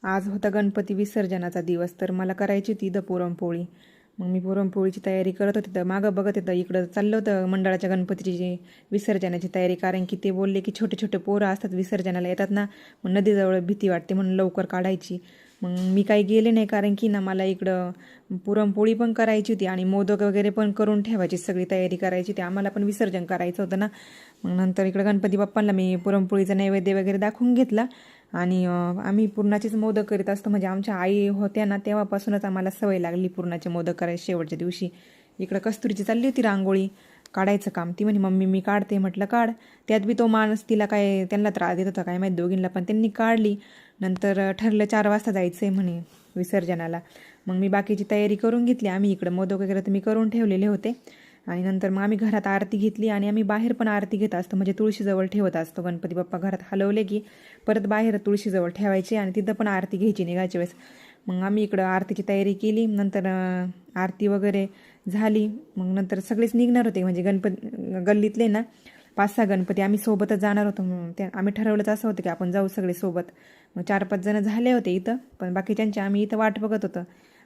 आज होता गणपती विसर्जनाचा दिवस, तर मला करायची होती इथं पुरणपोळी. मग मी पुरणपोळीची तयारी करत होते, तर मागं बघत होतं इकडं चाललं होतं मंडळाच्या गणपतीची विसर्जनाची तयारी. कारण की ते बोलले की छोटे छोटे पोरं असतात विसर्जनाला येतात ना, मग नदीजवळ भीती वाटते म्हणून लवकर काढायची. मग मी काही गेले नाही, कारण की ना मला इकडं पुरणपोळी पण करायची होती आणि मोदक वगैरे पण करून ठेवायची, सगळी तयारी करायची होती. आम्हाला पण विसर्जन करायचं होतं ना. मग नंतर इकडं गणपती बाप्पांना मी पुरणपोळीचा नैवेद्य वगैरे दाखवून घेतला. आणि आम्ही पुरणाचेच मोदक करीत असतो, म्हणजे आमच्या आई होत्या ना तेव्हापासूनच आम्हाला सवय लागली पुरणाचे मोदक करायची. शेवटच्या दिवशी इकडं कस्तुरीची चालली होती रांगोळी काढायचं काम. ती म्हणे मम्मी मी काढते, म्हटलं काढ. त्यात बी तो माणूस तिला काय त्यांना त्रास देत होता काय माहीत दोघींना, पण त्यांनी काढली. नंतर ठरलं 4 वाजता जायचं आहे म्हणे विसर्जनाला. मग मी बाकीची तयारी करून घेतली. आम्ही इकडं मोदक वगैरे तर मी करून ठेवलेले होते. आणि नंतर मग आम्ही घरात आरती घेतली आणि आम्ही बाहेर पण आरती घेत असतो, म्हणजे तुळशीजवळ ठेवत असतो. गणपती बाप्पा घरात हलवले की परत बाहेर तुळशीजवळ ठेवायचे आणि तिथं पण आरती घ्यायची निघायच्या वेळेस. मग आम्ही इकडं आरतीची तयारी केली. नंतर आरती वगैरे झाली. मग नंतर सगळेच निघणार होते, म्हणजे गल्लीतले ना 5-6 गणपती आम्ही सोबतच जाणार होतो. ते आम्ही ठरवलंच असं होतं की आपण जाऊ सगळे सोबत. मग 4-5 जण झाले होते इथं, पण बाकीच्यांचे आम्ही इथं वाट बघत होतो.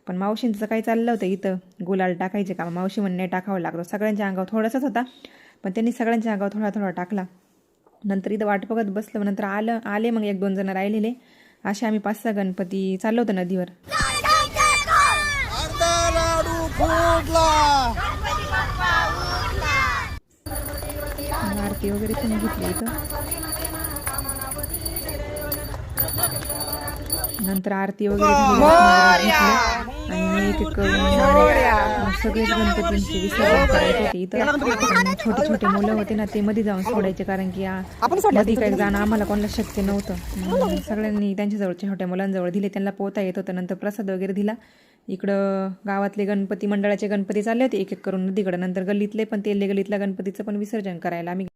पण मावशींचं काही चाललं होतं इथं गुलाल टाकायचे का. मावशी म्हणणे टाकावं लागतं, सगळ्यांच्या अंगावर थोडासाच होता, पण त्यांनी सगळ्यांच्या अंगावर थोडा थोडा टाकला. नंतर इथं वाट बघत बसलं. नंतर आले मग 1-2 जण राहिलेले. असे आम्ही 5-6 गणपती चाललो होतो नदीवर. आरती वगैरे पण घेतली इथं. नंतर आरती वगैरे झाली आणि मी एक करून सगळेच गणपतींची विसर्जन करायचे होते इथं. छोटे छोटे मुलं होते ना, ते मध्ये जाऊन सोडायचे, कारण की मध्ये काही जाणं आम्हाला कोणाला शक्य नव्हतं. सगळ्यांनी त्यांच्याजवळच्या छोट्या मुलांजवळ दिले, त्यांना पोहता येत होतं. नंतर प्रसाद वगैरे दिला. इकडं गावातले गणपती मंडळाचे गणपती चालले होते एक एक करून नदीकडं. नंतर गल्लीतले पण तेले गल्लीतल्या गणपतीचं पण विसर्जन करायला आम्ही